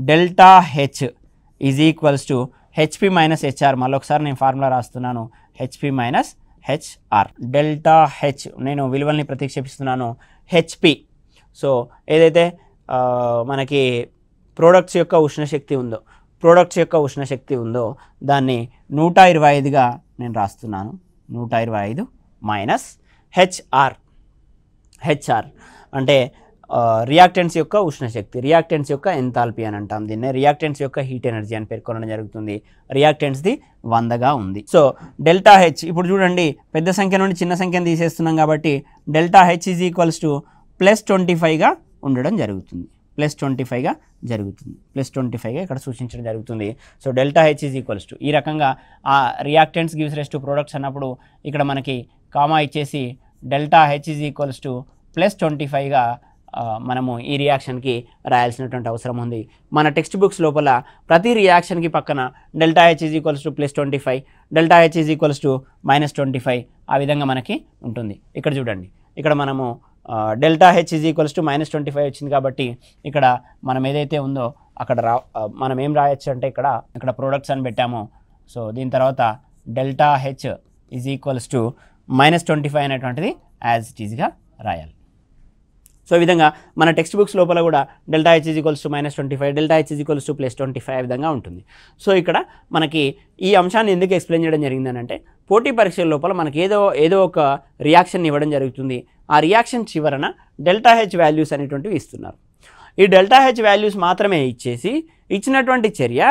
Delta H is equals to HP minus HR. మళ్ళొకసారి నేను formula రాస్తున్నాను, HP minus HR. Delta H నేను విలువల్ని ప్రతిక్షేపిస్తున్నాను, హెచ్పి. సో ఏదైతే మనకి ప్రోడక్ట్స్ యొక్క ఉష్ణశక్తి ఉందో దాన్ని 125గా నేను రాస్తున్నాను. 125 మైనస్ హెచ్ఆర్ అంటే రియాక్టెంట్స్ యొక్క ఉష్ణశక్తి, రియాక్టెంట్స్ యొక్క ఎంథాల్పీ అని అంటాం దీన్ని. రియాక్టెంట్స్ యొక్క హీట్ ఎనర్జీ అని పేర్కొనడం జరుగుతుంది. రియాక్టెంట్స్ది 100గా ఉంది. సో డెల్టా హెచ్ ఇప్పుడు చూడండి, పెద్ద సంఖ్య నుండి చిన్న సంఖ్యను తీసేస్తున్నాం కాబట్టి delta H is equals to +25గా ఉండడం జరుగుతుంది. +25గా ఇక్కడ సూచించడం జరుగుతుంది. So delta H is equals to ఈ రకంగా ఆ reactants gives rise to products అన్నప్పుడు ఇక్కడ మనకి కామా ఇచ్చేసి delta H is equals to +25గా మనము ఈ రియాక్షన్కి రాయాల్సినటువంటి అవసరం ఉంది. మన టెక్స్ట్ బుక్స్ లోపల ప్రతి రియాక్షన్కి పక్కన delta H is equals to +25, delta H is equals to -25 ఆ విధంగా మనకి ఉంటుంది. ఇక్కడ చూడండి, ఇక్కడ మనము delta H is equals to -25 వచ్చింది కాబట్టి ఇక్కడ మనం ఏదైతే ఉందో అక్కడ మనం ఏం రాయొచ్చు అంటే ఇక్కడ ప్రొడక్ట్స్ అని పెట్టాము. సో దీని తర్వాత delta H is equals to -25 అనేటువంటిది యాజ్ ఇట్ ఈజ్గా రాయాలి. సో ఈ విధంగా మన టెక్స్ట్ బుక్స్ లోపల కూడా delta H is equals to -25, delta H is equals to +25 ఆ విధంగా ఉంటుంది. సో ఇక్కడ మనకి ఈ అంశాన్ని ఎందుకు ఎక్స్ప్లెయిన్ చేయడం జరిగిందని అంటే, పోటీ పరీక్షల లోపల మనకి ఏదో ఒక రియాక్షన్ ఇవ్వడం జరుగుతుంది. ఆ రియాక్షన్ చివరన డెల్టా హెచ్ వాల్యూస్ అనేటువంటివి ఇస్తున్నారు. ఈ డెల్టా హెచ్ వాల్యూస్ మాత్రమే ఇచ్చేసి ఇచ్చినటువంటి చర్య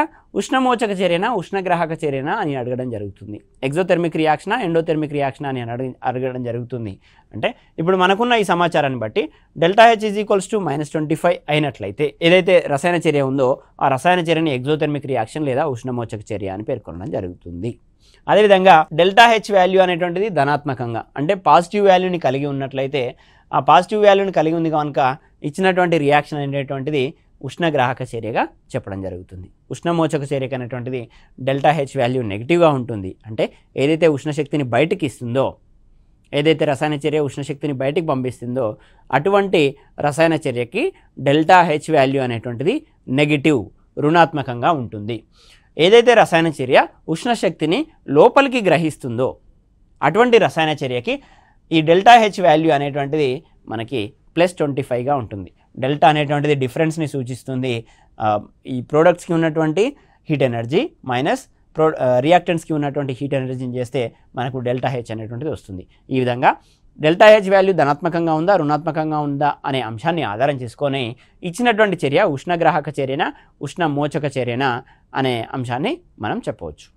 ఉష్ణమోచక చర్యనా ఉష్ణగ్రాహక చర్యనా అని అడగడం జరుగుతుంది. ఎగ్జోథెర్మిక్ రియాక్షనా ఎండోథెర్మిక్ రియాక్షనా అని అడగడం జరుగుతుంది. అంటే ఇప్పుడు మనకున్న ఈ సమాచారాన్ని బట్టి delta H is equals to -25 అయినట్లయితే ఏదైతే రసాయన చర్య ఉందో ఆ రసాయన చర్యని ఎగ్జోథెర్మిక్ రియాక్షన్ లేదా ఉష్ణమోచక చర్య అని పేర్కొనడం జరుగుతుంది. అదేవిధంగా డెల్టా హెచ్ వాల్యూ అనేటువంటిది ధనాత్మకంగా అంటే పాజిటివ్ వాల్యూని కలిగి ఉన్నట్లయితే, ఆ పాజిటివ్ వాల్యూని కలిగి ఉంది కనుక ఇచ్చినటువంటి రియాక్షన్ అనేటువంటిది ఉష్ణగ్రాహక చర్యగా చెప్పడం జరుగుతుంది. ఉష్ణమోచక చర్యక అనేటువంటిది డెల్టా హెచ్ వాల్యూ నెగిటివ్గా ఉంటుంది. అంటే ఏదైతే ఉష్ణశక్తిని బయటికి ఇస్తుందో, ఏదైతే రసాయన చర్య ఉష్ణశక్తిని బయటికి పంపిస్తుందో అటువంటి రసాయన చర్యకి డెల్టా హెచ్ వాల్యూ అనేటువంటిది నెగిటివ్, రుణాత్మకంగా ఉంటుంది. ఏదైతే రసాయన చర్య ఉష్ణశక్తిని లోపలికి గ్రహిస్తుందో అటువంటి రసాయన చర్యకి ఈ డెల్టా హెచ్ వాల్యూ అనేటువంటిది మనకి +25గా ఉంటుంది. డెల్టా అనేటువంటిది డిఫరెన్స్ని సూచిస్తుంది. ఈ ప్రోడక్ట్స్కి ఉన్నటువంటి హీట్ ఎనర్జీ మైనస్ రియాక్టెంట్స్కి ఉన్నటువంటి హీట్ ఎనర్జీని చేస్తే మనకు డెల్టా హెచ్ అనేటువంటిది వస్తుంది. ఈ విధంగా డెల్టా హెచ్ వాల్యూ ధనాత్మకంగా ఉందా రుణాత్మకంగా ఉందా అనే అంశాన్ని ఆధారం చేసుకొని ఇచ్చినటువంటి చర్య ఉష్ణగ్రాహక చర్యనా ఉష్ణమోచక చర్యనా అనే అంశాన్ని మనం చెప్పవచ్చు.